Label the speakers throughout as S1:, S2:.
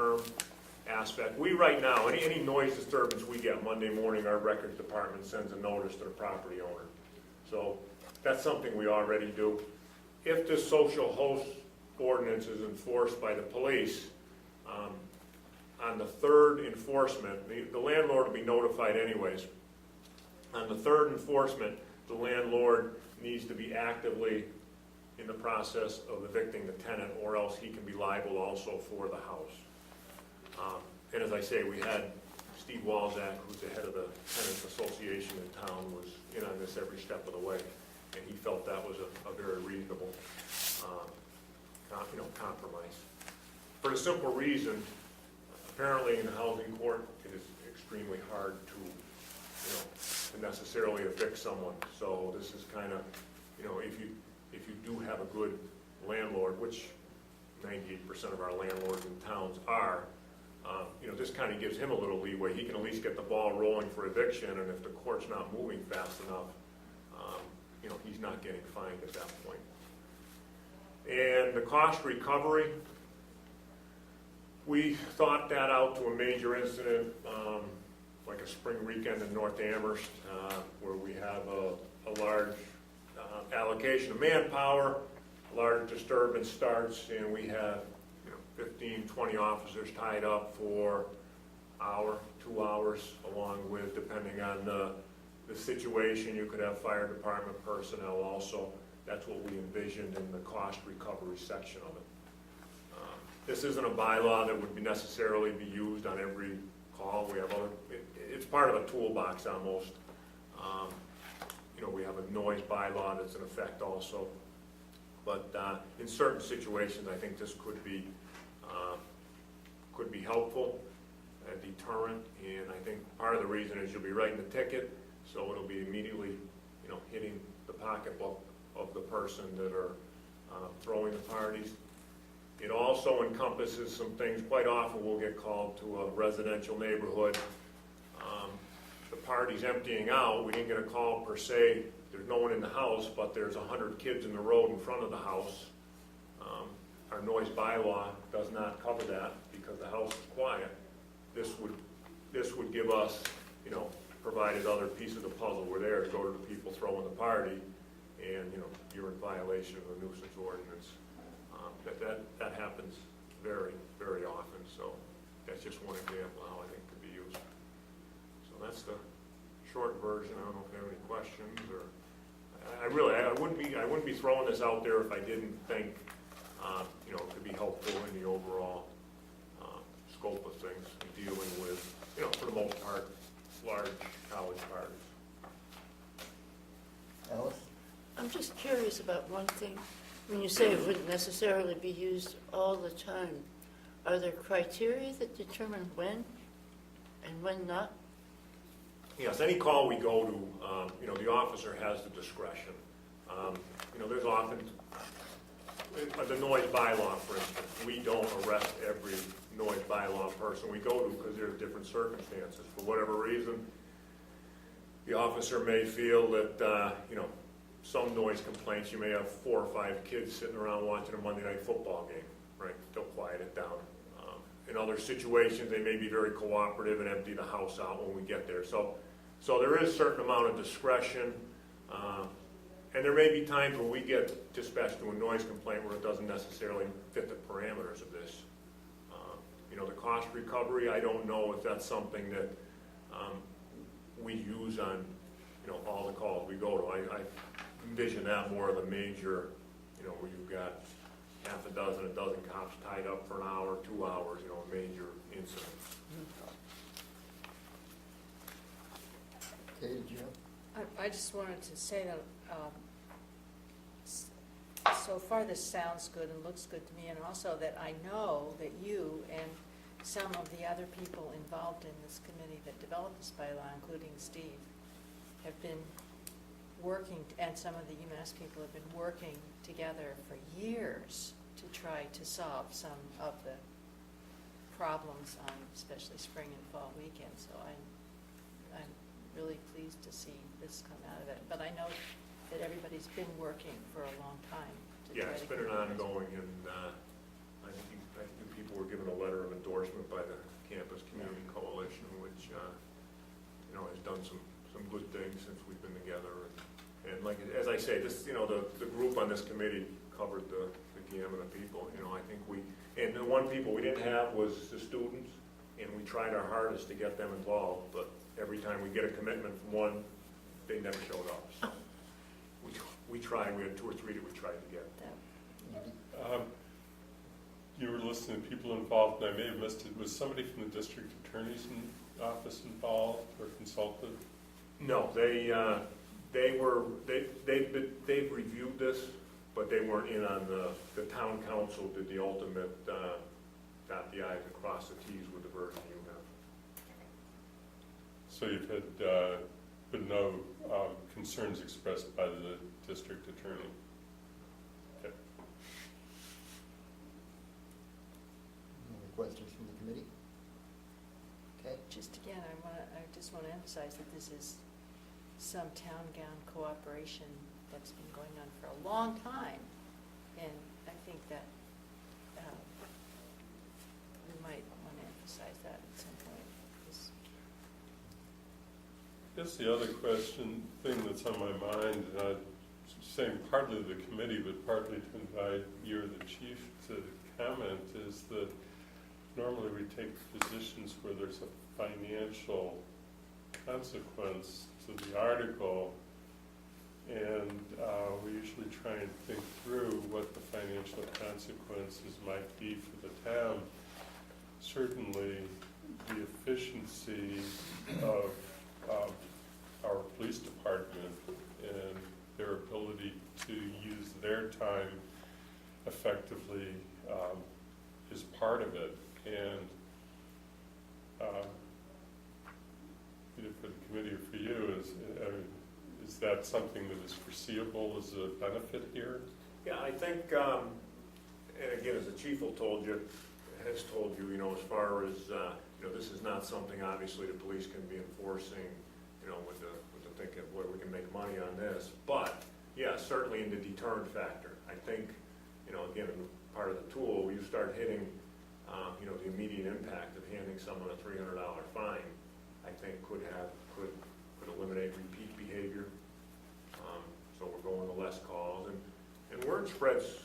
S1: short-term aspect. We right now, any noise disturbance we get Monday morning, our records department sends a notice to the property owner. So that's something we already do. If this social host ordinance is enforced by the police, on the third enforcement, the landlord will be notified anyways. On the third enforcement, the landlord needs to be actively in the process of evicting the tenant, or else he can be liable also for the house. And as I say, we had Steve Walzak, who's the head of the Tenants Association in town, was in on this every step of the way, and he felt that was a very reasonable compromise. For the simple reason, apparently in the housing court, it is extremely hard to necessarily evict someone. So this is kind of, if you do have a good landlord, which 98% of our landlords in towns are, this kind of gives him a little leeway. He can at least get the ball rolling for eviction, and if the court's not moving fast enough, he's not getting fined at that point. And the cost recovery, we thought that out to a major incident, like a spring weekend in North Amherst, where we have a large allocation of manpower, a large disturbance starts, and we have 15, 20 officers tied up for an hour, 2 hours, along with, depending on the situation, you could have fire department personnel also. That's what we envisioned in the cost recovery section of it. This isn't a bylaw that would necessarily be used on every call. We have it's part of a toolbox almost. We have a noise bylaw that's in effect also. But in certain situations, I think this could be helpful, a deterrent, and I think part of the reason is you'll be writing the ticket, so it'll be immediately, hitting the pocketbook of the person that are throwing the parties. It also encompasses some things. Quite often we'll get called to a residential neighborhood. The party's emptying out. We didn't get a call per se. There's no one in the house, but there's 100 kids in the road in front of the house. Our noise bylaw does not cover that because the house is quiet. This would give us, provided other pieces of the puzzle were there to go to the people throwing the party, and you're in violation of the nuisance ordinance. That happens very, very often. So that's just one example of how I think it could be used. So that's the short version. I don't know if you have any questions, or I wouldn't be throwing this out there if I didn't think it could be helpful in the overall scope of things, dealing with, for the most part, large college parties.
S2: Alice?
S3: I'm just curious about one thing. When you say it wouldn't necessarily be used all the time, are there criteria that determine when and when not?
S1: Yes, any call we go to, the officer has the discretion. There's often, the noise bylaw, for instance, we don't arrest every noise bylaw person we go to because there's different circumstances. For whatever reason, the officer may feel that, some noise complaints, you may have 4 or 5 kids sitting around watching a Monday night football game, right? They'll quiet it down. In other situations, they may be very cooperative and empty the house out when we get there. So there is a certain amount of discretion, and there may be times when we get dispatched to a noise complaint where it doesn't necessarily fit the parameters of this. The cost recovery, I don't know if that's something that we use on, all the calls we go to. I envision that more of the major, where you've got half a dozen cops tied up for an hour, 2 hours, a major incident.
S2: Kay, did you have?
S4: I just wanted to say that so far this sounds good and looks good to me, and also that I know that you and some of the other people involved in this committee that developed this bylaw, including Steve, have been working, and some of the UMass people have been working together for years to try to solve some of the problems on especially spring and fall weekends. So I'm really pleased to see this come out of it. But I know that everybody's been working for a long time to try
S1: Yeah, it's
S4: to
S1: been an
S4: get it.
S1: ongoing, and I think people were given a letter of endorsement by the Campus Community Coalition, which, has done some good things since we've been together. And like, as I say, this, the group on this committee covered the gamut of people. I think and the one people we didn't have was the students, and we tried our hardest to get them involved, but every time we get a commitment from one, they never showed up. So we tried, we had 2 or 3 that we tried to get.
S2: You were listening to people involved, and I may have missed it. Was somebody from the district attorney's office involved or consulted?
S1: No, they've reviewed this, but they weren't in on the town council did the ultimate dot the i's and cross the t's with the version you have.
S2: So you've had been no concerns expressed by the district attorney? Okay.
S5: Any other questions from the committee? Okay.
S4: Just again, I just want to emphasize that this is some town-gown cooperation that's been going on for a long time, and I think that we might want to emphasize that at some point.
S2: I guess the other thing that's on my mind, saying partly to the committee, but partly to invite you or the chief to comment, is that normally we take positions where there's a financial consequence to the article, and we usually try and think through what the financial consequences might be for the town. Certainly, the efficiency of our police department and their ability to use their time effectively is part of it. And either for the committee or for you, is that something that is foreseeable as a benefit here?
S1: Yeah, I think, and again, as the chief has told you, as far as, this is not something obviously the police can be enforcing, with the thinking of where we can make money on this. But, yeah, certainly in the deterrent factor. I think, again, part of the tool, you start hitting, the immediate impact of handing someone a $300 fine, I think could eliminate repeat behavior. So we're going to less calls, and word spreads,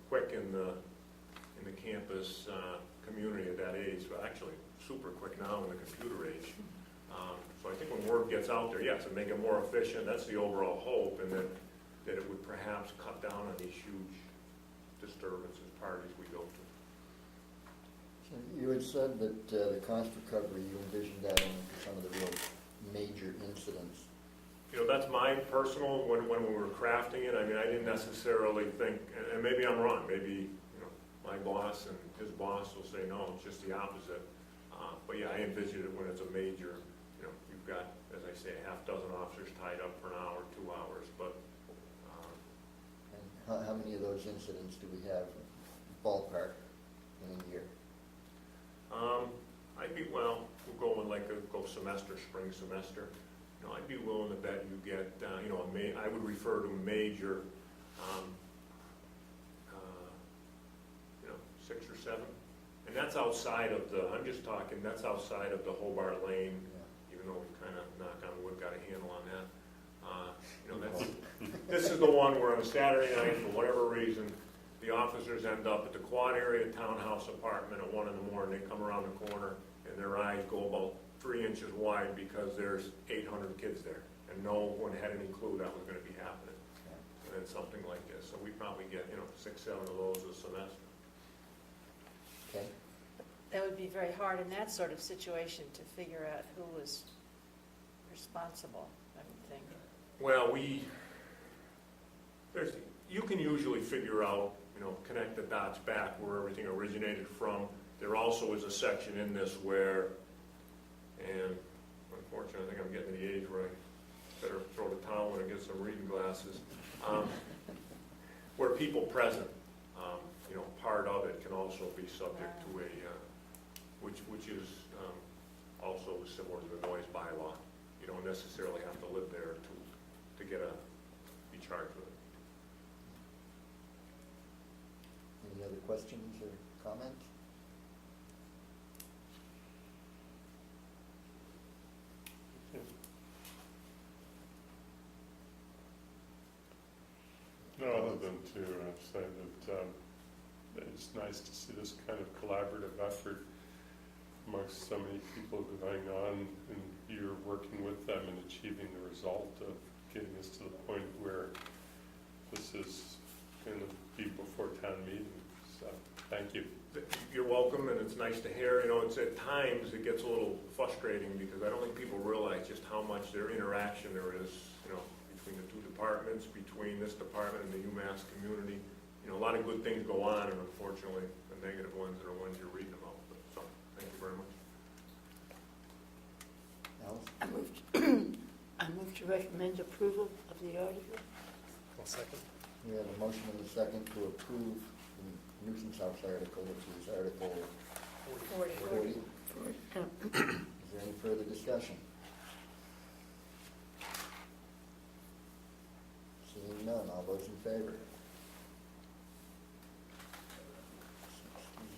S1: quick in the campus community at that age. Well, actually, super quick now in the computer age. So I think when word gets out there, yes, and make it more efficient. That's the overall hope, and that it would perhaps cut down on these huge disturbances, parties we go to.
S5: So you had said that the cost recovery, you envisioned that on some of the real major incidents.
S1: That's my personal, when we were crafting it, I didn't necessarily think, and maybe I'm wrong, maybe, my boss and his boss will say, no, it's just the opposite. But yeah, I envision it when it's a major, you've got, as I say, a half dozen officers tied up for an hour, 2 hours, but.
S5: And how many of those incidents do we have ballpark in a year?
S1: We'll go in go semester, spring semester. I'd be willing to bet you get, I would refer to a major, 6 or 7. And that's outside of that's outside of the Hobart Lane, even though we kind of, knock on wood, got a handle on that. This is the one where on a Saturday night, for whatever reason, the officers end up at the quad area townhouse apartment at 1 in the morning. They come around the corner, and their eyes go about 3 inches wide because there's 800 kids there, and no one had any clue that was going to be happening. And then something like this. So we probably get 6, 7 of those a semester.
S5: Okay.
S4: That would be very hard in that sort of situation to figure out who was responsible, I would think.
S1: Well, you can usually figure out, connect the dots back where everything originated from. There also is a section in this where, and unfortunately I think I'm getting to the age where I better throw the towel in and get some reading glasses, where people present, part of it can also be subject to a, which is also similar to the noise bylaw. You don't necessarily have to live there to be charged with it.
S5: Any other questions or comments?
S2: No, other than to say that it's nice to see this kind of collaborative effort amongst so many people going on, and you're working with them and achieving the result of getting us to the point where this is going to be before town meeting. So, thank you.
S1: You're welcome, and it's nice to hear. You know, it's at times it gets a little frustrating because I don't think people realize just how much their interaction there is, you know, between the two departments, between this department and the UMass community. You know, a lot of good things go on, and unfortunately, the negative ones are the ones you're reading about. So, thank you very much.
S5: Alice?
S3: I move to recommend approval of the article.
S6: I'll second.
S5: We have a motion and a second to approve the nuisance house article, which is Article 40. Is there any further discussion? Seeing none, all those in favor?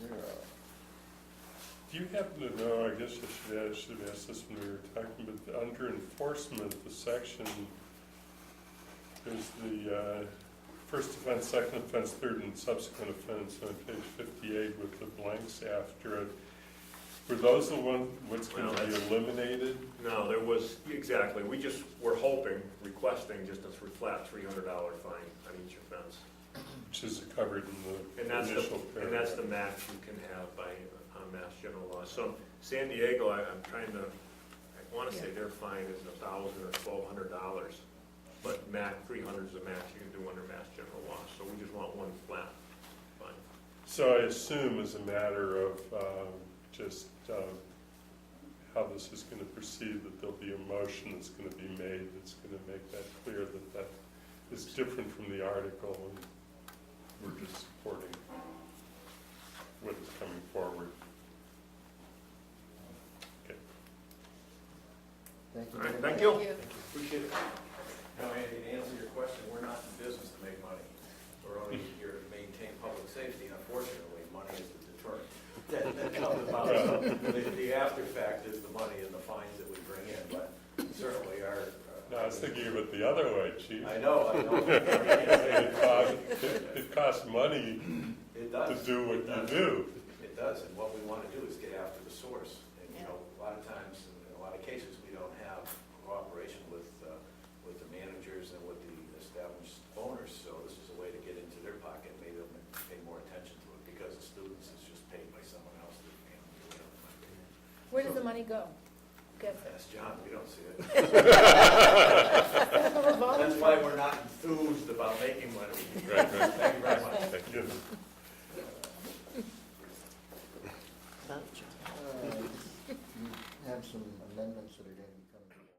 S5: 6-0.
S2: Do you happen to know, I guess I should ask this when we were talking, but under enforcement, the section, there's the first offense, second offense, third and subsequent offense on page 58 with the blanks after it. Were those the ones what's going to be eliminated?
S1: No, there was, exactly. We just were hoping, requesting just a flat $300 fine on each offense.
S2: Which is covered in
S1: And
S2: the
S1: that's
S2: initial
S1: the,
S2: paragraph.
S1: and that's the max you can have by Mass General Law. So San Diego, I'm trying to, I want to say their fine is $1,000 or $1,200, but max 300 is the max you can do under Mass General Law. So we just want one flat fine.
S2: So I assume as a matter of just how this is going to proceed, that there'll be a motion that's going to be made that's going to make that clear that that is different from the article, and we're just supporting what is coming forward. Okay.
S5: Thank you.
S1: All right,
S5: very
S1: thank
S5: much.
S1: you.
S7: Appreciate it. Now, Andy, to answer your question, we're not in business to make money. We're only here to maintain public safety. Unfortunately, money is the deterrent. That comes about. The after fact is the money and the fines that we bring in, but certainly our.
S2: No, I was thinking of it the other way, Chief.
S7: I know.
S2: It costs money
S7: It
S2: to
S7: does.
S2: do what
S7: It
S2: you
S7: does.
S2: do.
S7: It does, and what we want to do is get after the source. And, you know, a lot of times, in a lot of cases, we don't have cooperation with the managers and with the established owners, so this is a way to get into their pocket, maybe they'll pay more attention to it, because the students is just paid by someone else, their family, or whatever it might be.
S8: Where does the money go? Get
S7: Ask John, we don't see it.